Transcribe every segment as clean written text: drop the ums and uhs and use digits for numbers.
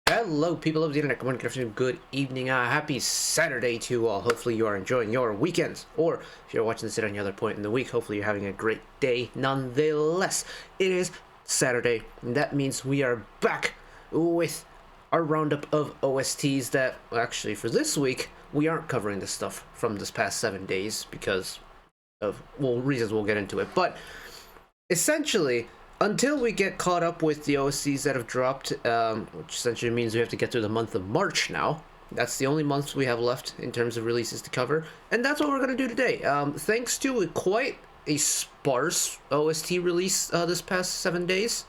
Hello, people of the internet. Good morning, good afternoon, good evening, happy Saturday to you all. Hopefully, you are enjoying your weekends, or if you're watching this at any other point in the week, hopefully, you're having a great day nonetheless. It is Saturday, and that means we are back with our roundup of OSTs that, well, actually, for this week, we aren't covering the stuff from this past 7 days because of, well, reasons we'll get into it. But essentially, until we get caught up with the OSTs that have dropped, which essentially means we have to get through the month of March now. That's the only month we have left in terms of releases to cover, and that's what we're going to do today. Thanks to quite a sparse OST release this past 7 days,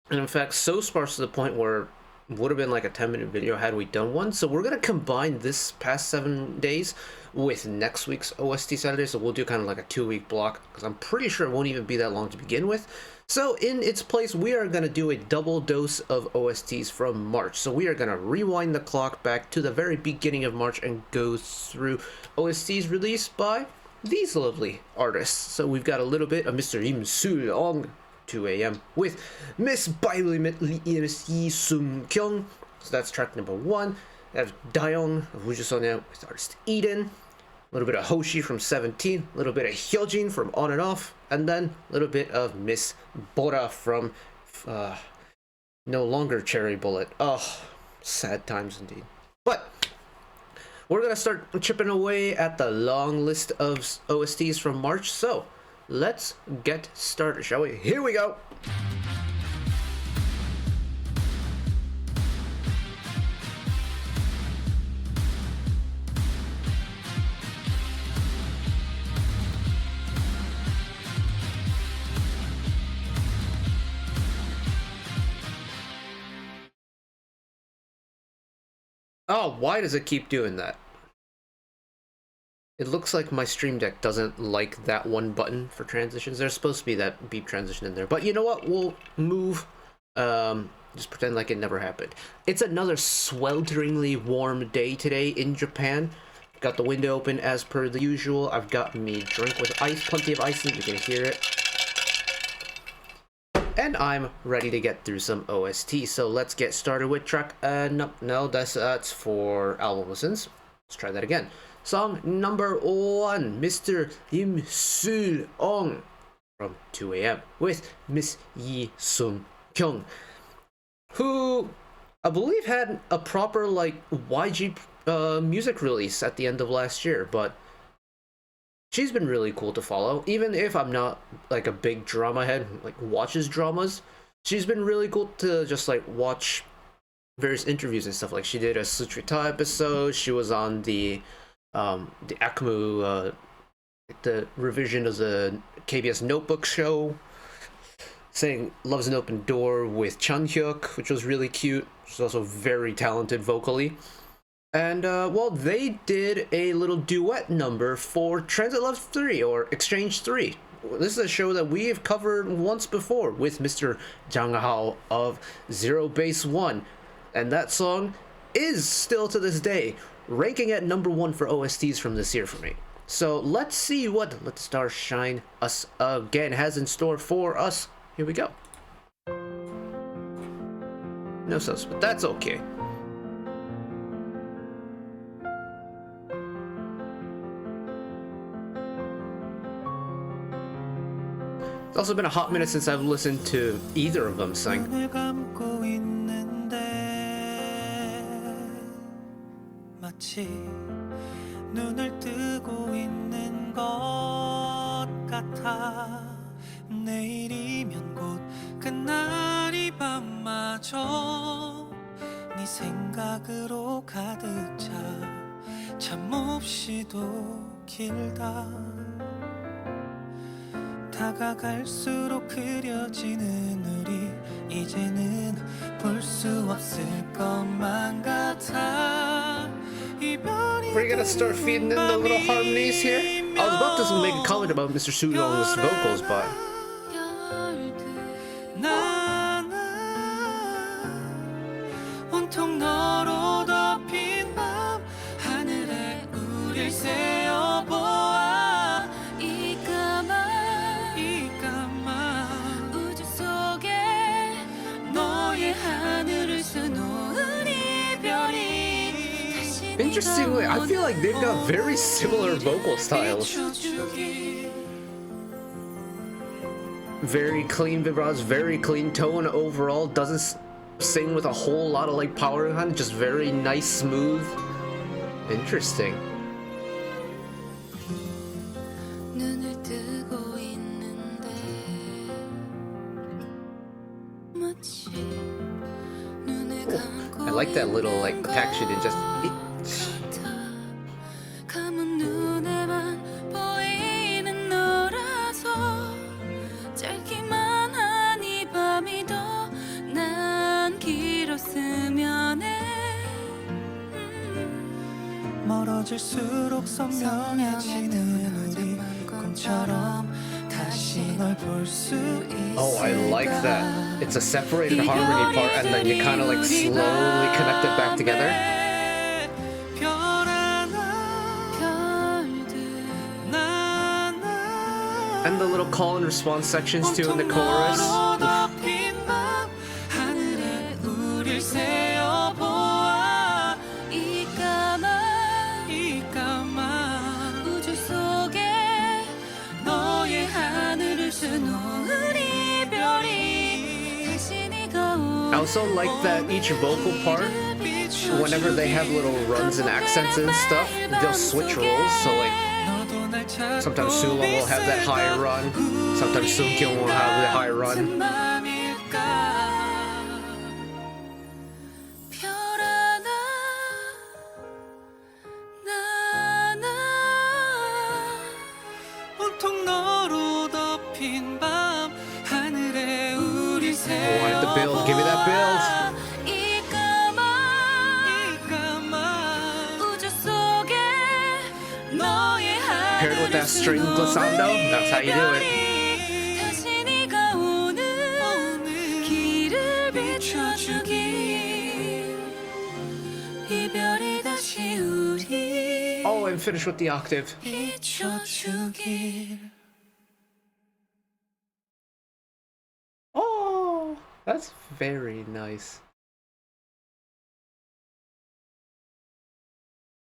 and in fact, so sparse to the point where it would have been like a 10-minute video had we done one. So we're going to combine this past 7 days with next week's OST Saturday, so we'll do kind of like a 2-week block, because I'm pretty sure it won't even be that long to begin with. So in its place, we are going to do a double dose of OSTs from March. So we are going to rewind the clock back to the very beginning of March and go through OSTs released by these lovely artists. So we've got a little bit of Mr. Lim Seul Ong, 2 a.m. with Miss Bailey Sung Kyung. So that's track number 1. I have Dayoung of WJSN with artist Eden. A little bit of Hoshi from 17. A little bit of Hyojin from On and Off. And then a little bit of Miss Bora from No Longer Cherry Bullet. Oh, sad times indeed. But we're going to start chipping away at the long list of OSTs from March. So let's get started, shall we? Here we go. Oh, why does it keep doing that? It looks like my Stream Deck doesn't like that one button for transitions. There's supposed to be that beep transition in there. But you know what? We'll move. Just pretend like it never happened. It's another swelteringly warm day today in Japan. Got the window open as per the usual. I've got me drink with ice, plenty of ice, so you can hear it. And I'm ready to get through some OST. So let's get started with track. No, that's for album listens. Let's try that again. Song number 1, Mr. Lim Seul Ong from 2 a.m. with Miss Sung Kyung, who I believe had a proper like YG music release at the end of last year, but she's been really cool to follow. Even if I'm not like a big drama head, like watches dramas, she's been really cool to just like watch various interviews and stuff. Like she did a Sutrita episode. She was on the Akmu, the revision of the KBS Notebook show, saying Love's an Open Door with Chan-hyuk, which was really cute. She's also very talented vocally. And, well, they did a little duet number for Transit Love 3, or Exchange 3. This is a show that we have covered once before with Mr. Jang Hao of Zero Base 1. And that song is still to this day ranking at number 1 for OSTs from this year for me. So let's see what Let the Stars Shine Us Again has in store for us. Here we go. No sus, but that's okay. It's also been a hot minute since I've listened to either of them sing. 눈을 뜨고 있는 것 같아 내일이면 곧 그날이 밤마저 네 생각으로 가득 차 잠없이도 길다 다가갈수록 그려지는 우리 이제는 볼 수 없을 것만 같아 We're gonna start feeding in the little harmonies here. I was about to make a comment about Mr. Seul Ong's vocals, but 온통 너로 덮인 밤 하늘에 우릴 세어 보아 이 까만 우주 속에 너의 하늘을 수놓 Interestingly, I feel like they've got very similar vocal styles. Very clean vibratos, very clean tone overall. Doesn't sing with a whole lot of like power behind it, just very nice, smooth. Interesting. I like that little like action and just 멀어질수록 선명해지는 우리 꿈처럼 다시 널 볼 수 있을까. Oh, I like that. It's a separated harmony part and then you kind of like slowly connect it back together. And the little call and response sections too in the chorus. I also like that each vocal part, whenever they have little runs and accents and stuff, they'll switch roles. So like, sometimes Seul Ong will have that high run, sometimes Sung Kyung will have the high run. I wanted the build, give me that build. Paired with that string glissando, that's how you do it. Oh, and finish with the octave. Oh, that's very nice.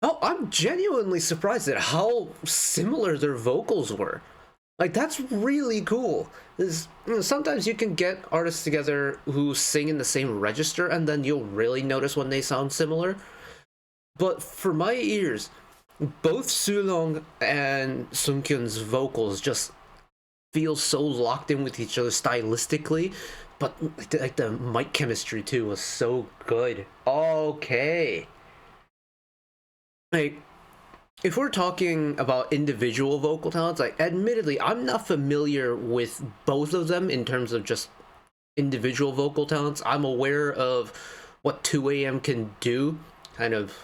Oh, I'm genuinely surprised at how similar their vocals were. Like, that's really cool. Sometimes you can get artists together who sing in the same register and then you'll really notice when they sound similar. But for my ears, both Seul Ong and Sung Kyung's vocals just feel so locked in with each other stylistically, but like the mic chemistry too was so good. Okay. Like, if we're talking about individual vocal talents, like, admittedly, I'm not familiar with both of them in terms of just individual vocal talents. I'm aware of what 2AM can do, kind of.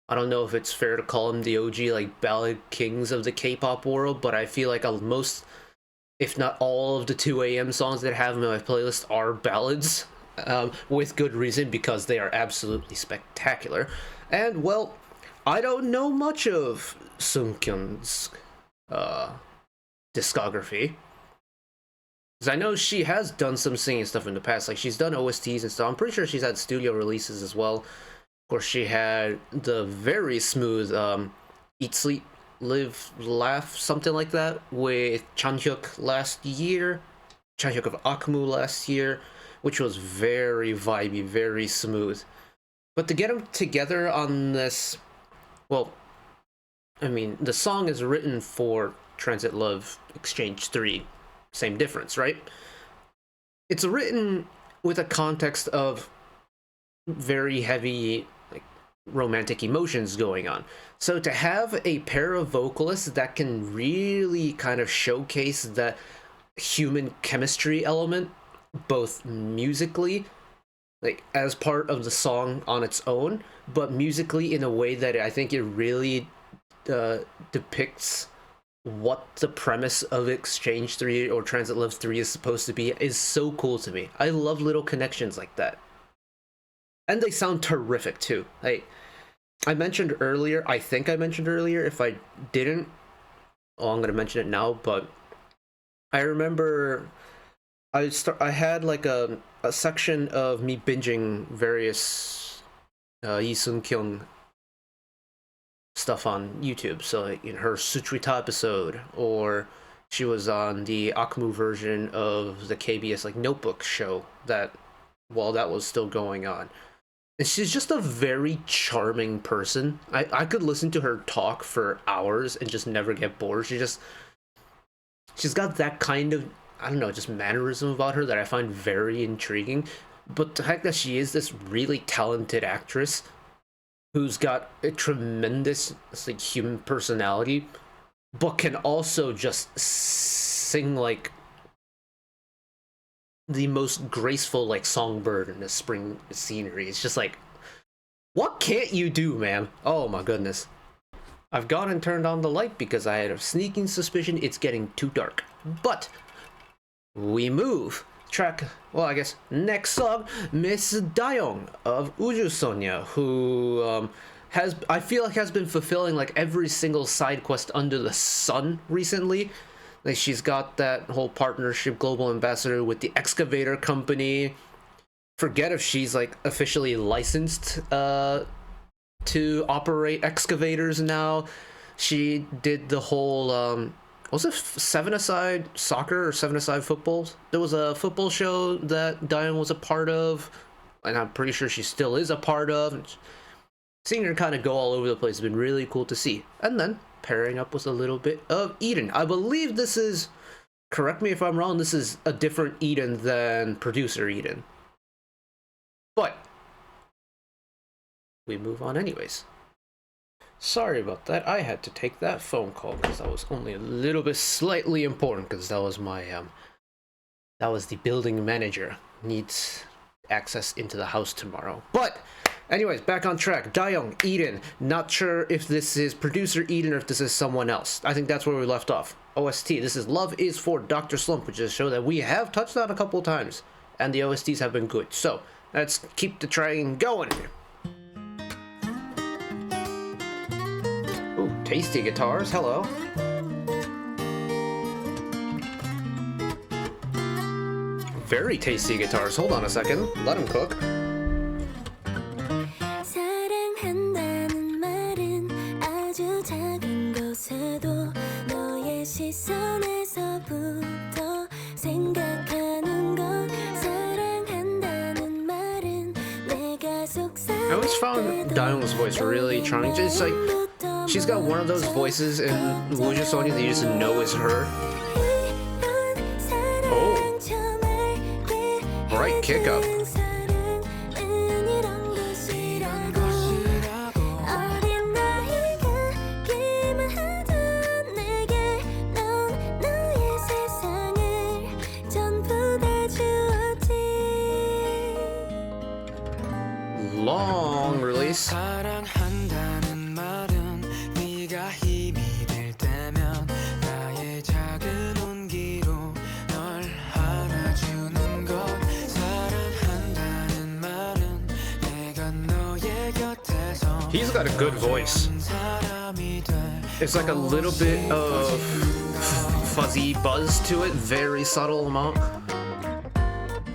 I don't know if it's fair to call them the OG, like, ballad kings of the K-pop world, but I feel like most, if not all of the 2AM songs that I have in my playlist are ballads, with good reason, because they are absolutely spectacular. And, well, I don't know much of Sung Kyung's discography, because I know she has done some singing stuff in the past, like she's done OSTs and stuff. I'm pretty sure she's had studio releases as well. Of course, she had the very smooth Eat, Sleep, Live, Laugh, something like that, with Chanhyuk last year, Chanhyuk of Akmu last year, which was very vibey, very smooth. But to get them together on this, well, I mean, the song is written for Transit Love Exchange 3, same difference, right? It's written with a context of very heavy, like, romantic emotions going on. So to have a pair of vocalists that can really kind of showcase that human chemistry element, both musically, like as part of the song on its own, but musically in a way that I think it really depicts what the premise of Exchange 3 or Transit Love 3 is supposed to be, is so cool to me. I love little connections like that. And they sound terrific too. I mentioned earlier, I think I mentioned earlier, if I didn't, I'm going to mention it now, but I remember I had like a section of me binging various Lee Sung Kyung stuff on YouTube. So like in her Sutrita episode, or she was on the Akmu version of the KBS like Notebook show that while that was still going on. And she's just a very charming person. I could listen to her talk for hours and just never get bored. She's got that kind of, I don't know, just mannerism about her that I find very intriguing. But the fact that she is this really talented actress who's got a tremendous like human personality, but can also just sing like the most graceful like songbird in the spring scenery. It's just like, what can't you do, man? Oh my goodness. I've gone and turned on the light because I had a sneaking suspicion it's getting too dark. But we move. Track, well, I guess next song, Miss Dayoung of Uju Sonya, who I feel like has been fulfilling like every single side quest under the sun recently. Like she's got that whole partnership, global ambassador with the excavator company. Forget if she's like officially licensed to operate excavators now. She did the whole was it 7-a-side soccer or 7-a-side football? There was a football show that Dayoung was a part of, and I'm pretty sure she still is a part of. Seeing her kind of go all over the place has been really cool to see. And then pairing up with a little bit of Eden. I believe this is, correct me if I'm wrong, this is a different Eden than producer Eden. But we move on anyways. Sorry about that. I had to take that phone call because that was only a little bit slightly important, because that was my that was the building manager needs access into the house tomorrow. But anyways, back on track. Dayoung, Eden. Not sure if this is producer Eden or if this is someone else. I think that's where we left off. OST. This is Love is for Dr. Slump, which is a show that we have touched on a couple of times, and the OSTs have been good. So let's keep the train going. Ooh, tasty guitars. Hello. Very tasty guitars. Hold on a second. Let them cook. I always found Dayoung's voice really charming. Just like, she's got one of those voices in Wuju Sonya that you just know is her. Oh. Right kick up. Long release. He's got a good voice. It's like a little bit of fuzzy buzz to it, very subtle amount.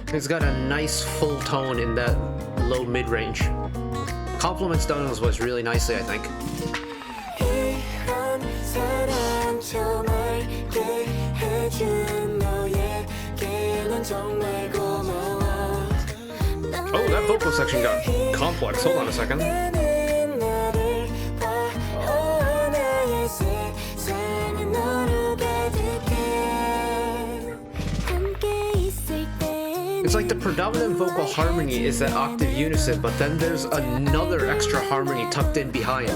It's got a nice full tone in that low mid-range. Compliments Dayoung's voice really nicely, I think. Oh, that vocal section got complex. Hold on a second. It's like the predominant vocal harmony is that octave unison, but then there's another extra harmony tucked in behind.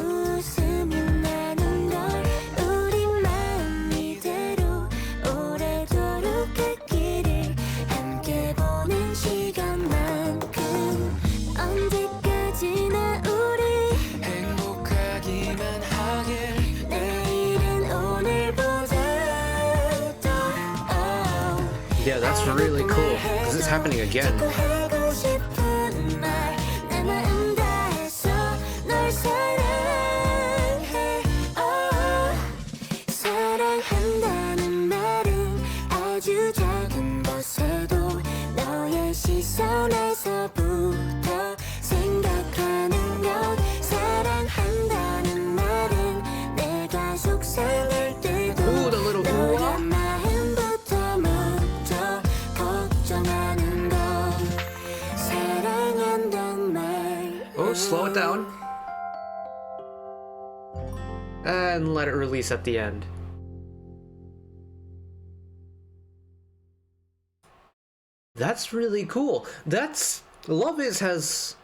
Yeah, that's really cool, because it's happening again. Oh, slow it down. And let it release at the end. That's really cool. Love Is has,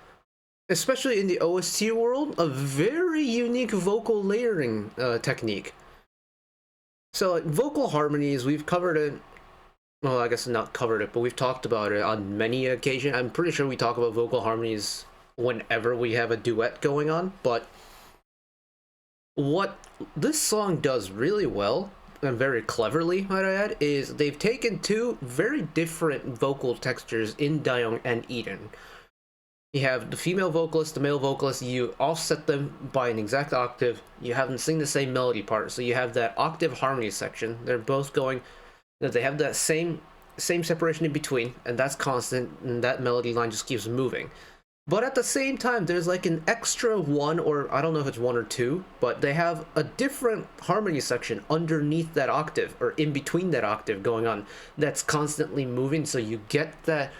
especially in the OST world, a very unique vocal layering technique. So like, vocal harmonies, we've covered it. Well, I guess not covered it, but we've talked about it on many occasions. I'm pretty sure we talk about vocal harmonies whenever we have a duet going on, but what this song does really well, and very cleverly, might I add, is they've taken two very different vocal textures in Dayoung and Eden. You have the female vocalist, the male vocalist, you offset them by an exact octave, you have them sing the same melody part, so you have that octave harmony section. They're both going, they have that same separation in between, and that's constant, and that melody line just keeps moving. But at the same time, there's like an extra one, or I don't know if it's one or two, but they have a different harmony section underneath that octave, or in between that octave going on, that's constantly moving, so you get the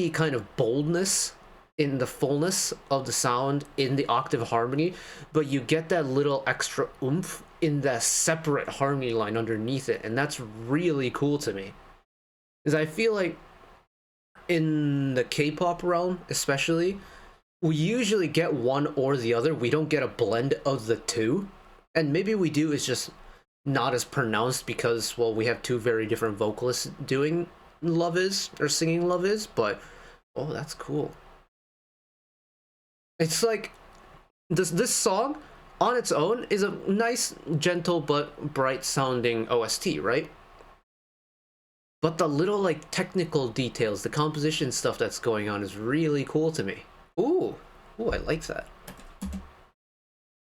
kind of boldness in the fullness of the sound in the octave harmony, but you get that little extra oomph in that separate harmony line underneath it, and that's really cool to me. Because I feel like in the K-pop realm, especially, we usually get one or the other. We don't get a blend of the two. And maybe we do, it's just not as pronounced because, well, we have two very different vocalists doing Love Is, or singing Love Is, but, oh, that's cool. It's like, this song, on its own, is a nice, gentle, but bright-sounding OST, right? But the little, like, technical details, the composition stuff that's going on is really cool to me. Ooh, I like that.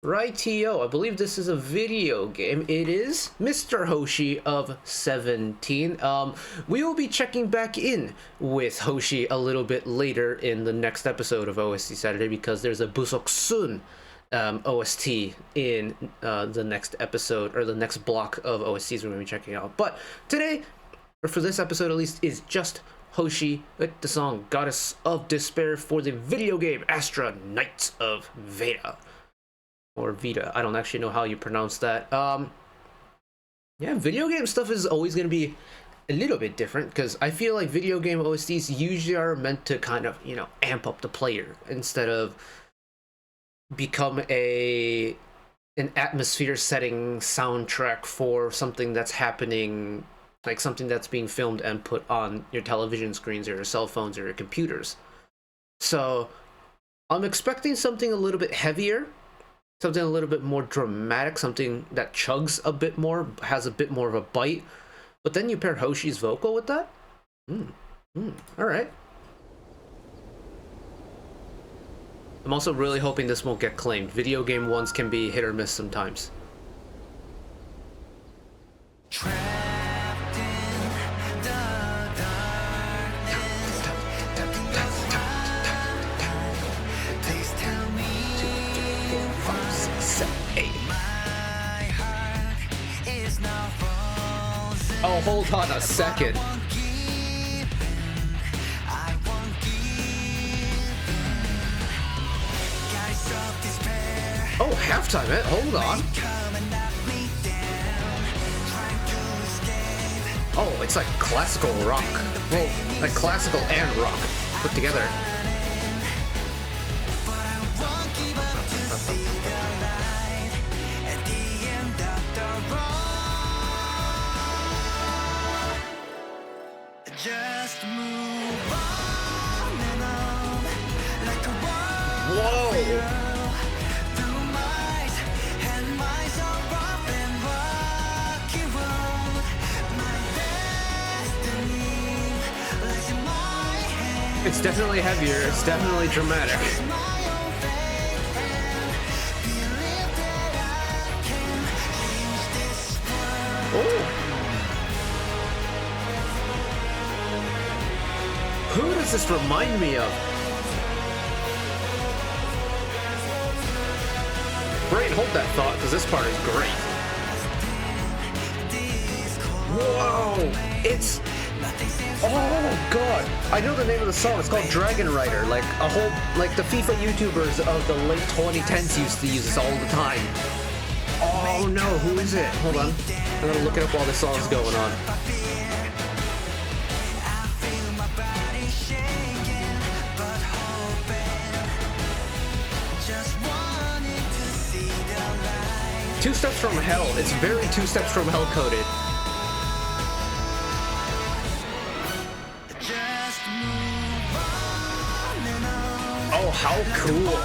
Rightio, I believe this is a video game. It is Mr. Hoshi of 17. We will be checking back in with Hoshi a little bit later in the next episode of OST Saturday because there's a Busoksun OST in the next episode, or the next block of OSTs we're going to be checking out. But today, or for this episode at least, is just Hoshi with the song Goddess of Despair for the video game Astra Knights of Veda. Or Vita. I don't actually know how you pronounce that. Yeah, video game stuff is always going to be a little bit different, because I feel like video game OSTs usually are meant to kind of, you know, amp up the player instead of become an atmosphere setting soundtrack for something that's happening, like something that's being filmed and put on your television screens or your cell phones or your computers. So I'm expecting something a little bit heavier, something a little bit more dramatic, something that chugs a bit more, has a bit more of a bite. But then you pair Hoshi's vocal with that? Alright. I'm also really hoping this won't get claimed. Video game ones can be hit or miss sometimes. Oh, hold on a second. Oh, halftime it. Hold on. Oh, it's like classical rock. Well, like classical and rock put together. Just move on and on like a Whoa! through might and miles of rough and rocky road. My destiny lies in my hands. It's definitely heavier. It's definitely dramatic. My own fate and believe that I can change this world. Oh! Who does this remind me of? Brain, hold that thought, because this part is great. Whoa! It's Oh god, I know the name of the song. It's called Dragon Rider. Like a whole, like the FIFA YouTubers of the late 2010s used to use this all the time. Oh no, who is it? Hold on, I'm gonna look it up while this song's going on. Two Steps from Hell. It's very Two Steps from Hell coded. Oh, how cool.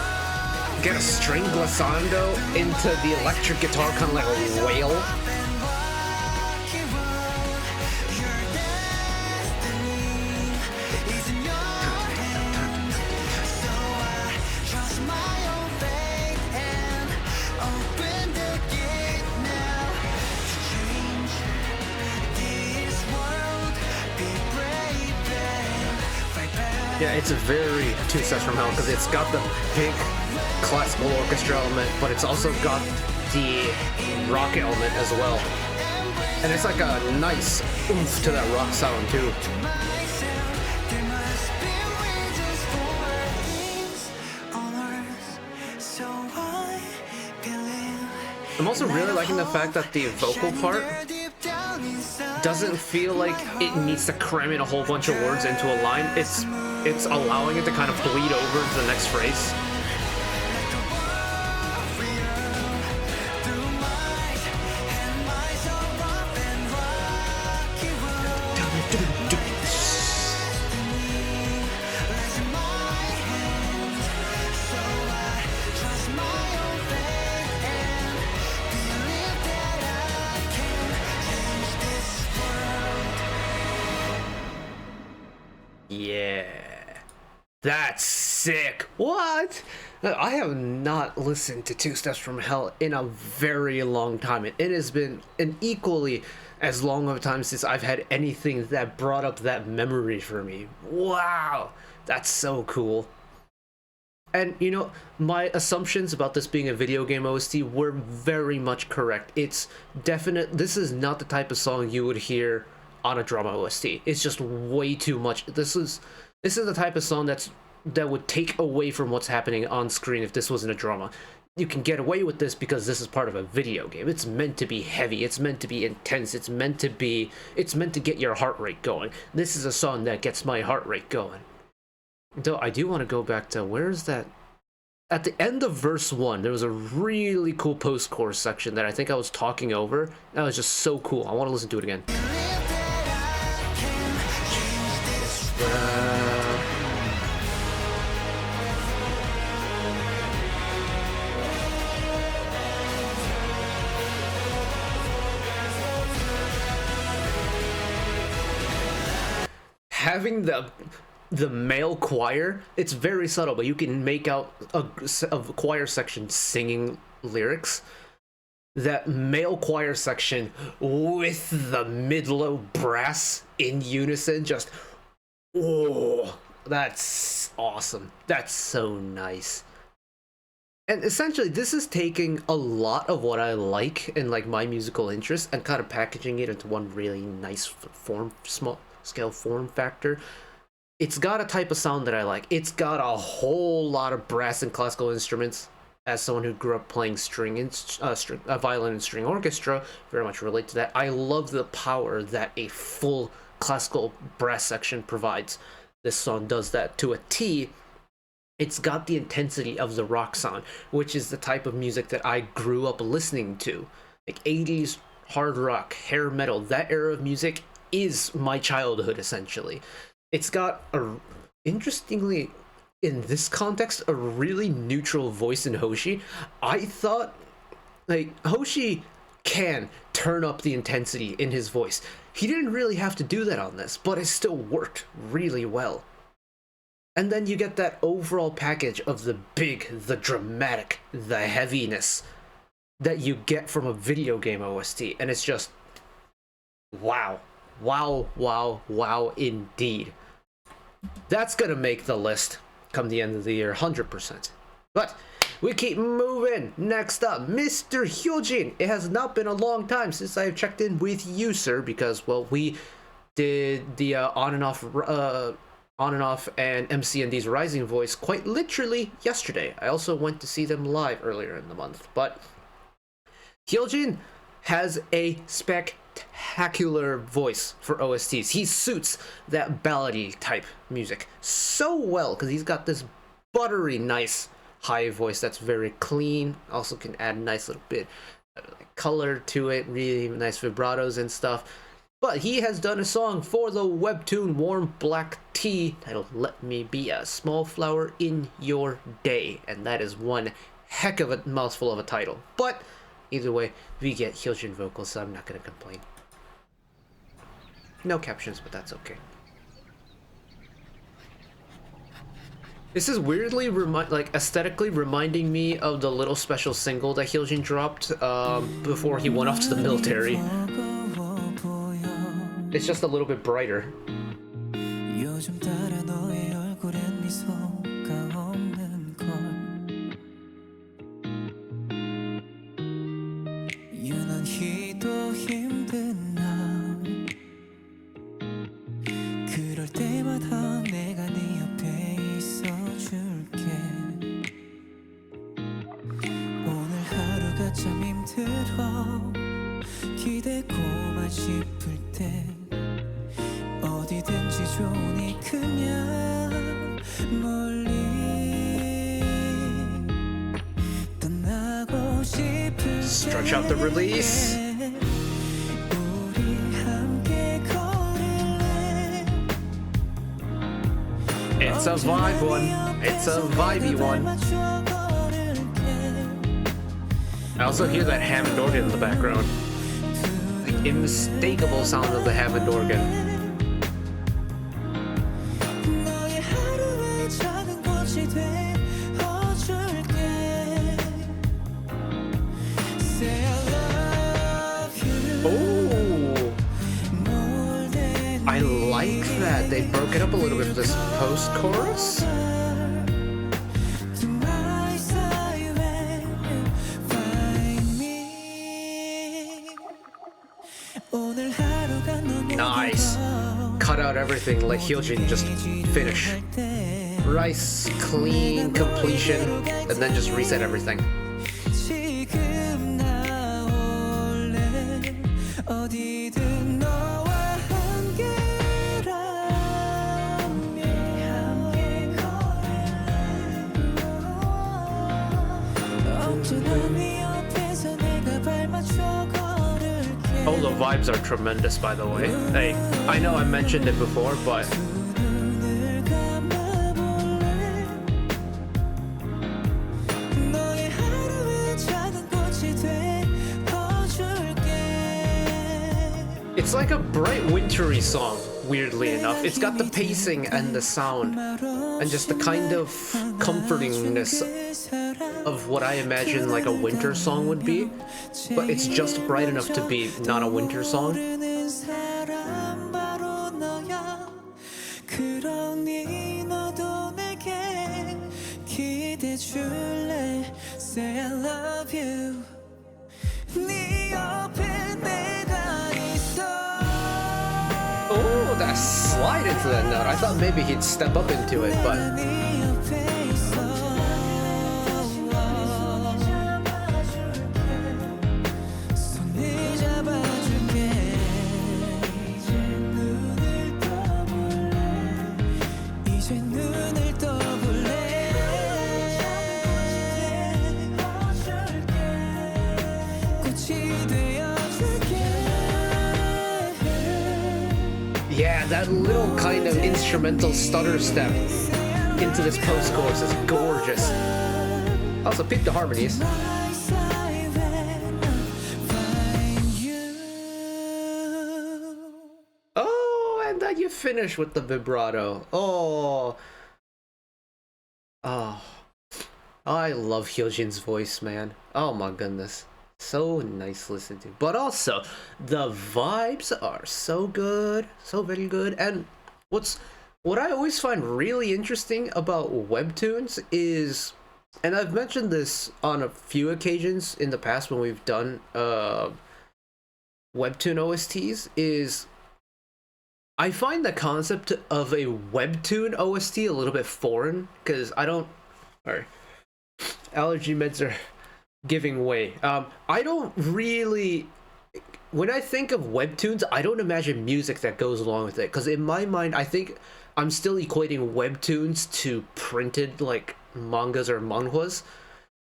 Get a string glissando into the electric guitar, kind of like a whale. Yeah, it's a very Two Steps from Hell because it's got the big classical orchestra element, but it's also got the rock element as well. And it's like a nice oomph to that rock sound too. I'm also really liking the fact that the vocal part doesn't feel like it needs to cram in a whole bunch of words into a line. It's allowing it to kind of bleed over to the next phrase. Yeah, that's sick. What? I have not listened to Two Steps from Hell in a very long time. It has been an equally as long of a time since I've had anything that brought up that memory for me. Wow, that's so cool. And you know, my assumptions about this being a video game OST were very much correct. It's definite. This is not the type of song you would hear on a drama OST. It's just way too much. This is the type of song that would take away from what's happening on screen if this wasn't a drama. You can get away with this because this is part of a video game. It's meant to be heavy, it's meant to be intense, it's meant to get your heart rate going. This is a song that gets my heart rate going. Though I do want to go back to, where's that? At the end of verse 1, there was a really cool post-chorus section that I think I was talking over. That was just so cool. I want to listen to it again. Having the male choir, it's very subtle, but you can make out a choir section singing lyrics. That male choir section with the mid-low brass in unison, just, oh, that's awesome. That's so nice. And essentially, this is taking a lot of what I like and like my musical interests and kind of packaging it into one really nice small scale form factor. It's got a type of sound that I like. It's got a whole lot of brass and classical instruments. As someone who grew up playing violin and string orchestra, very much relate to that. I love the power that a full classical brass section provides. This song does that to a T. It's got the intensity of the rock sound, which is the type of music that I grew up listening to. Like 80s hard rock, hair metal, that era of music is my childhood, essentially. It's got interestingly, in this context, a really neutral voice in Hoshi. I thought, like, Hoshi can turn up the intensity in his voice. He didn't really have to do that on this, but it still worked really well. And then you get that overall package of the big, the dramatic, the heaviness that you get from a video game OST, and it's just, wow. Wow, wow, wow, indeed. That's gonna make the list come the end of the year, 100%. But we keep moving. Next up, Mr. Hyojin. It has not been a long time since I have checked in with you, sir, because, well, we did the on and off and MCND's Rising voice quite literally yesterday. I also went to see them live earlier in the month. But Hyojin has a spectacular voice for OSTs. He suits that ballady type music so well because he's got this buttery nice high voice that's very clean. Also can add a nice little bit color to it, really nice vibratos and stuff. But he has done a song for the webtoon Warm Black Tea titled Let Me Be a Small Flower in Your Day, and that is one heck of a mouthful of a title. But either way, we get Hyojin vocals, so I'm not gonna complain. No captions, but that's okay. This is weirdly aesthetically reminding me of the little special single that Hyojin dropped before he went off to the military. It's just a little bit brighter. 기대고만 싶을 때 어디든지 좋으니 그냥 멀리 떠나고 싶을 Stretch out the release. 우리 함께 걸을래 It's a vibe one. It's a vibey one. I also hear that Hammond organ in the background. The unmistakable sound of the Hammond organ. 너의 하루에 작은 꽃이 되어줄게 Say I love you Oh, I like that. They broke it up a little bit for this post-chorus. Nice. Cut out everything, let Hyojin just finish. Rice, clean completion, and then just reset everything. 지금 나올래 어디든 너와 함께라면 함께 걸을래 언제나 네 옆에서 내가 발맞춰 걸을게 All the vibes are tremendous, by the way. Hey, I know I mentioned it before, but 눈을 감아볼래 너의 하루에 작은 꽃이 되어줄게 it's like a bright wintry song, weirdly enough. It's got the pacing and the sound, and just the kind of comfortingness of what I imagine like a winter song would be, but it's just bright enough to be not a winter song. 모르는 사람 바로 너야 그러니 너도 내게 기대줄래 Say I love you 네 옆에 내가 있어 Oh, that slide into that note. I thought maybe he'd step up into it, but 네 옆에 있어 손을 잡아줄게 이제 눈을 떠볼래 이제 눈을 떠볼래 꽃이 되어줄게 yeah, that little kind of instrumental stutter step into this post-chorus is gorgeous. Also, peep the harmonies. Oh, and then you finish with the vibrato. Oh. Oh. I love Hyojin's voice, man. Oh my goodness. So nice to listen to. But also, the vibes are so good. So very good. And what I always find really interesting about webtoons is, and I've mentioned this on a few occasions in the past when we've done webtoon OSTs, is I find the concept of a webtoon OST a little bit foreign because I don't. Sorry, allergy meds are giving way. I don't really. When I think of webtoons, I don't imagine music that goes along with it because in my mind, I think I'm still equating webtoons to printed like mangas or manhwas.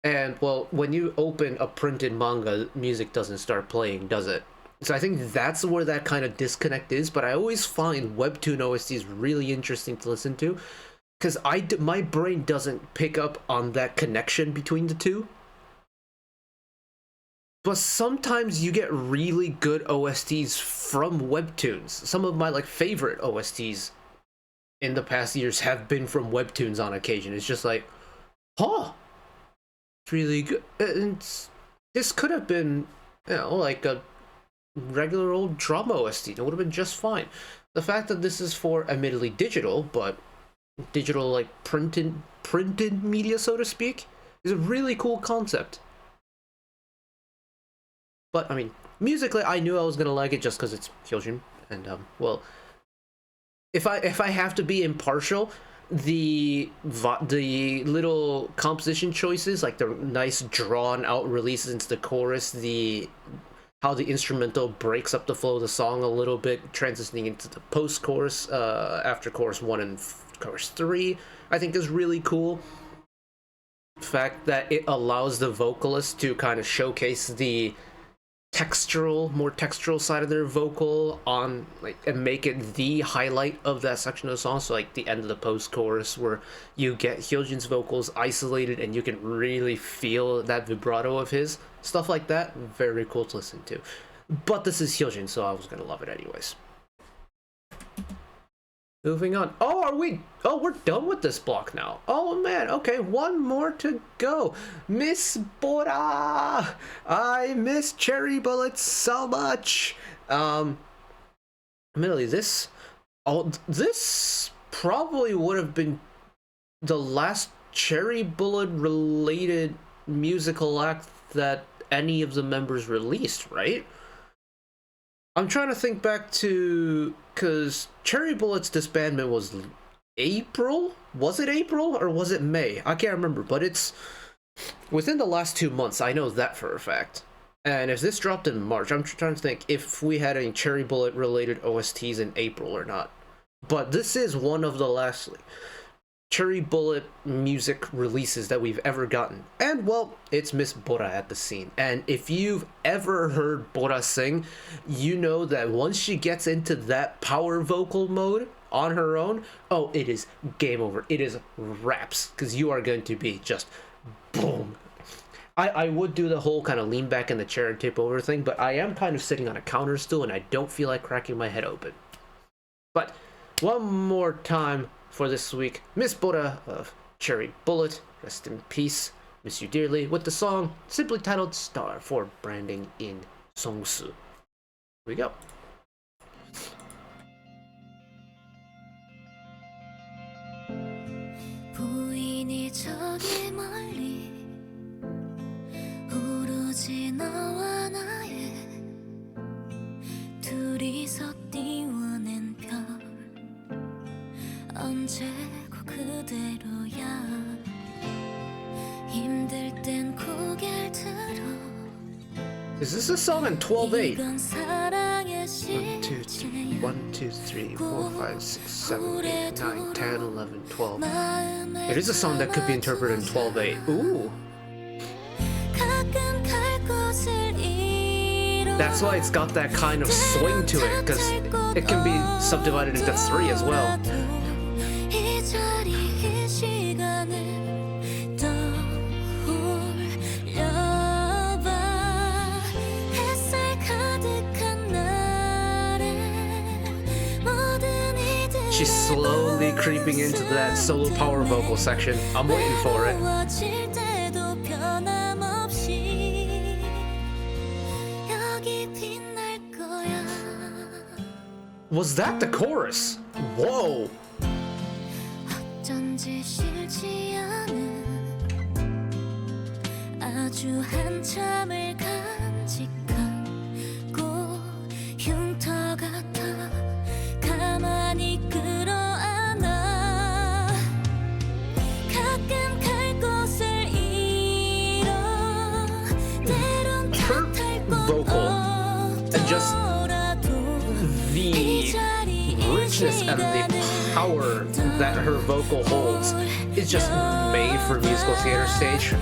And well, when you open a printed manga, music doesn't start playing, does it? So I think that's where that kind of disconnect is. But I always find webtoon OSTs really interesting to listen to because my brain doesn't pick up on that connection between the two. But sometimes you get really good OSTs from webtoons. Some of my like favorite OSTs in the past years have been from webtoons on occasion. It's just like, huh, it's really good. And this could have been, like a regular old drama OST. It would have been just fine. The fact that this is for admittedly digital, but digital like printed media, so to speak, is a really cool concept. But I mean, musically, I knew I was gonna like it just because it's Hyojin, and well, if I have to be impartial, the little composition choices, like the nice drawn out releases into the chorus, how the instrumental breaks up the flow of the song a little bit, transitioning into the post chorus after chorus 1 and chorus 3, I think is really cool. The fact that it allows the vocalist to kind of showcase the more textural side of their vocal on and make it the highlight of that section of the song. So like the end of the post chorus where you get Hyojin's vocals isolated and you can really feel that vibrato of his stuff like that. Very cool to listen to. But this is Hyojin, so I was gonna love it anyways. Moving on. We're done with this block now. Oh man, okay, one more to go. Miss Bora! I miss Cherry Bullets so much. Admittedly, this probably would have been the last Cherry Bullet related musical act that any of the members released, right? I'm trying to think back to, because Cherry Bullet's disbandment was April? Was it April or was it May? I can't remember, but it's within the last 2 months. I know that for a fact. And if this dropped in March, I'm trying to think if we had any Cherry Bullet related OSTs in April or not. But this is one of the last Cherry Bullet music releases that we've ever gotten. And well, it's Miss Bora at the scene. And if you've ever heard Bora sing, you know that once she gets into that power vocal mode on her own, oh, it is game over. It is raps, because you are going to be just boom. I would do the whole kind of lean back in the chair and tip over thing, but I am kind of sitting on a counter stool and I don't feel like cracking my head open. But one more time for this week, Miss Bora of Cherry Bullet, rest in peace, miss you dearly, with the song simply titled Star for branding in Songsu. Here we go. 부인이 저기 멀리 오로지 너와 나의 둘이서 띄워낸 별 언제고 그대로야 힘들 땐 고개를 들어 Is this a song in 12/8? 이건 사랑의 1, 2, 3, 1, 2, 3, 4, 5, 6, 7, 8, 9, 10, 11, 12. It is a song that could be interpreted in 12/8. Ooh. That's why it's got that kind of swing to it, because it can be subdivided into 3 as well. She's slowly creeping into that solo power vocal section. I'm waiting for it. Was that the chorus? Whoa! vocal and just the richness and the power that her vocal holds is just made for musical theater stage.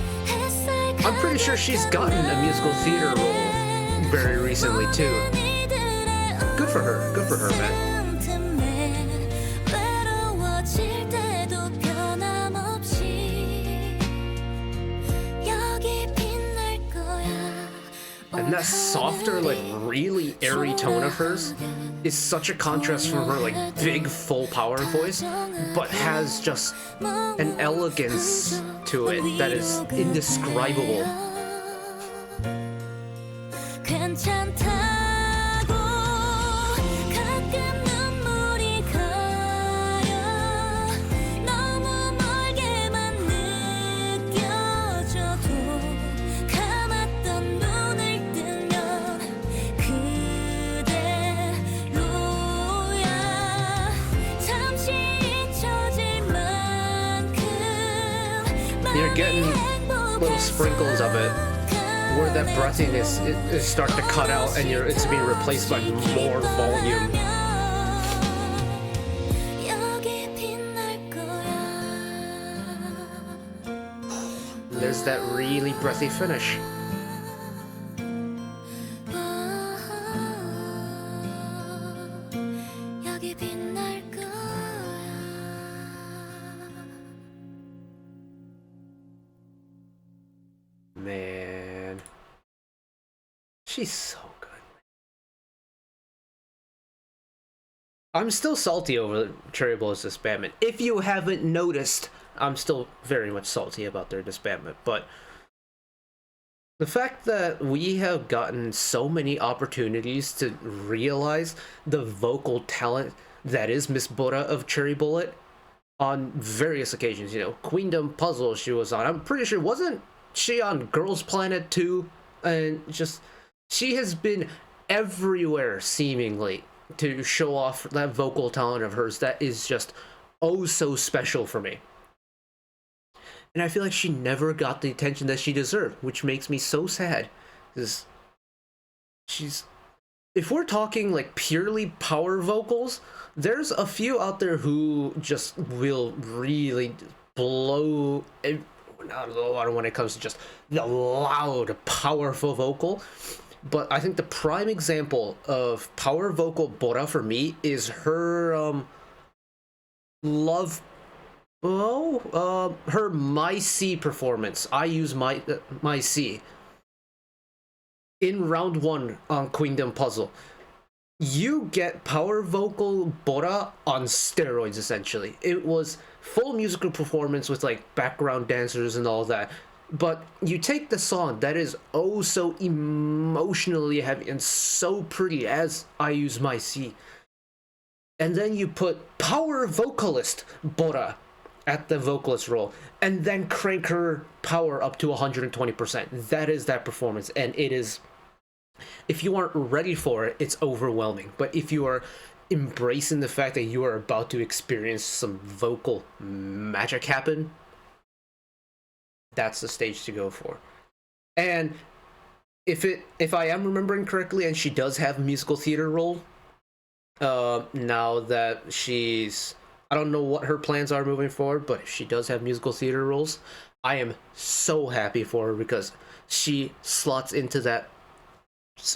I'm pretty sure she's gotten a musical theater role very recently too. Good for her, man. And that softer, like really airy tone of hers is such a contrast from her like big full power voice, but has just an elegance to it that is indescribable. You're getting little sprinkles of it where that breathiness is starting to cut out and it's being replaced by more volume. There's that really breathy finish. Man, she's so good. I'm still salty over Cherry Bullet's disbandment. If you haven't noticed, I'm still very much salty about their disbandment, but the fact that we have gotten so many opportunities to realize the vocal talent that is Miss Bora of Cherry Bullet on various occasions, you know, Queendom Puzzle she was on. I'm pretty sure, wasn't she on Girls Planet too? And just, she has been everywhere seemingly to show off that vocal talent of hers that is just oh so special for me. And I feel like she never got the attention that she deserved, which makes me so sad. Because she's, if we're talking like purely power vocals, there's a few out there who just will really blow out of the water when it comes to just the loud, powerful vocal. But I think the prime example of power vocal Bora for me is her her My C performance. I use my C in round 1 on Queendom Puzzle. You get power vocal Bora on steroids, essentially. It was full musical performance with like background dancers and all that. But you take the song that is oh so emotionally heavy and so pretty as I Use My C, and then you put power vocalist Bora at the vocalist role, and then crank her power up to 120%. That is that performance, and it is, if you aren't ready for it, it's overwhelming. But if you are embracing the fact that you are about to experience some vocal magic happen, that's the stage to go for. And if I am remembering correctly, and she does have a musical theater role, now that she's, I don't know what her plans are moving forward, but if she does have musical theater roles, I am so happy for her, because she slots into that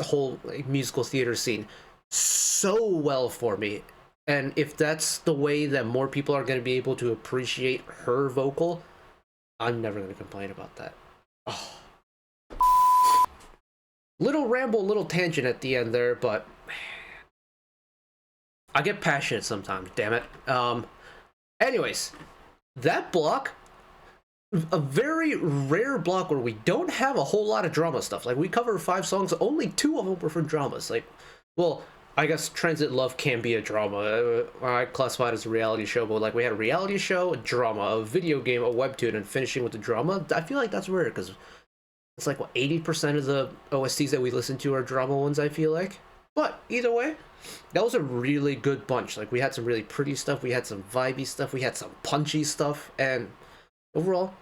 whole like, musical theater scene so well for me. And if that's the way that more people are going to be able to appreciate her vocal, I'm never going to complain about that. Oh. Little ramble, little tangent at the end there, but man, I get passionate sometimes, damn it. Anyways, that block, a very rare block where we don't have a whole lot of drama stuff. Like, we covered 5 songs, only 2 of them were from dramas. Like, well, I guess Transit Love can be a drama. I classify it as a reality show, but like, we had a reality show, a drama, a video game, a webtoon, and finishing with the drama. I feel like that's rare, because it's like, what, 80% of the OSTs that we listen to are drama ones, I feel like. But either way, that was a really good bunch. Like, we had some really pretty stuff, we had some vibey stuff, we had some punchy stuff, and overall,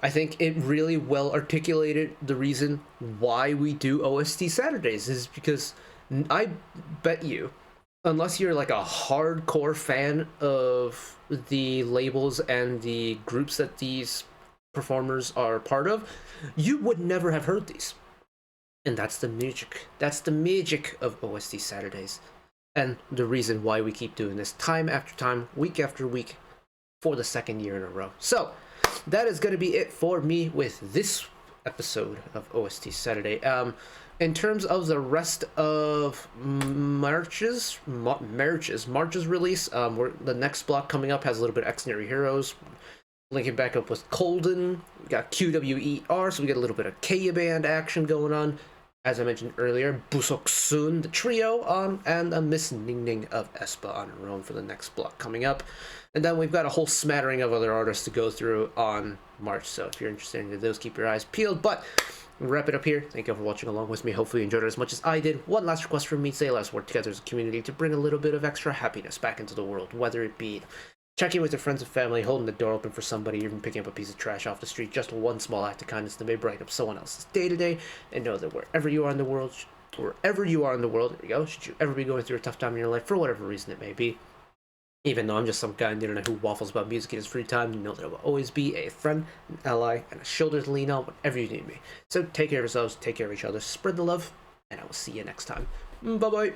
I think it really well articulated the reason why we do OST Saturdays is because I bet you, unless you're like a hardcore fan of the labels and the groups that these performers are part of, you would never have heard these. And that's the magic. That's the magic of OST Saturdays. And the reason why we keep doing this time after time, week after week, for the second year in a row. So, that is going to be it for me with this episode of OST Saturday. In terms of the rest of March's release, the next block coming up has a little bit of Extraordinary Heroes, linking back up with Colden. We got QWER, so we get a little bit of K-band action going on. As I mentioned earlier, Busoksun, the trio, and a Miss Ningning of Espa on her own for the next block coming up. And then we've got a whole smattering of other artists to go through on March, so if you're interested in those, keep your eyes peeled. But we'll wrap it up here. Thank you all for watching along with me. Hopefully you enjoyed it as much as I did. One last request from me, say let's work together as a community to bring a little bit of extra happiness back into the world, whether it be checking with your friends and family, holding the door open for somebody, even picking up a piece of trash off the street. Just one small act of kindness that may brighten up someone else's day to day. And know that wherever you are in the world, there you go, should you ever be going through a tough time in your life, for whatever reason it may be, even though I'm just some guy on the internet who waffles about music in his free time, you know that I will always be a friend, an ally, and a shoulder to lean on whenever you need me. So take care of yourselves, take care of each other, spread the love, and I will see you next time. Bye-bye.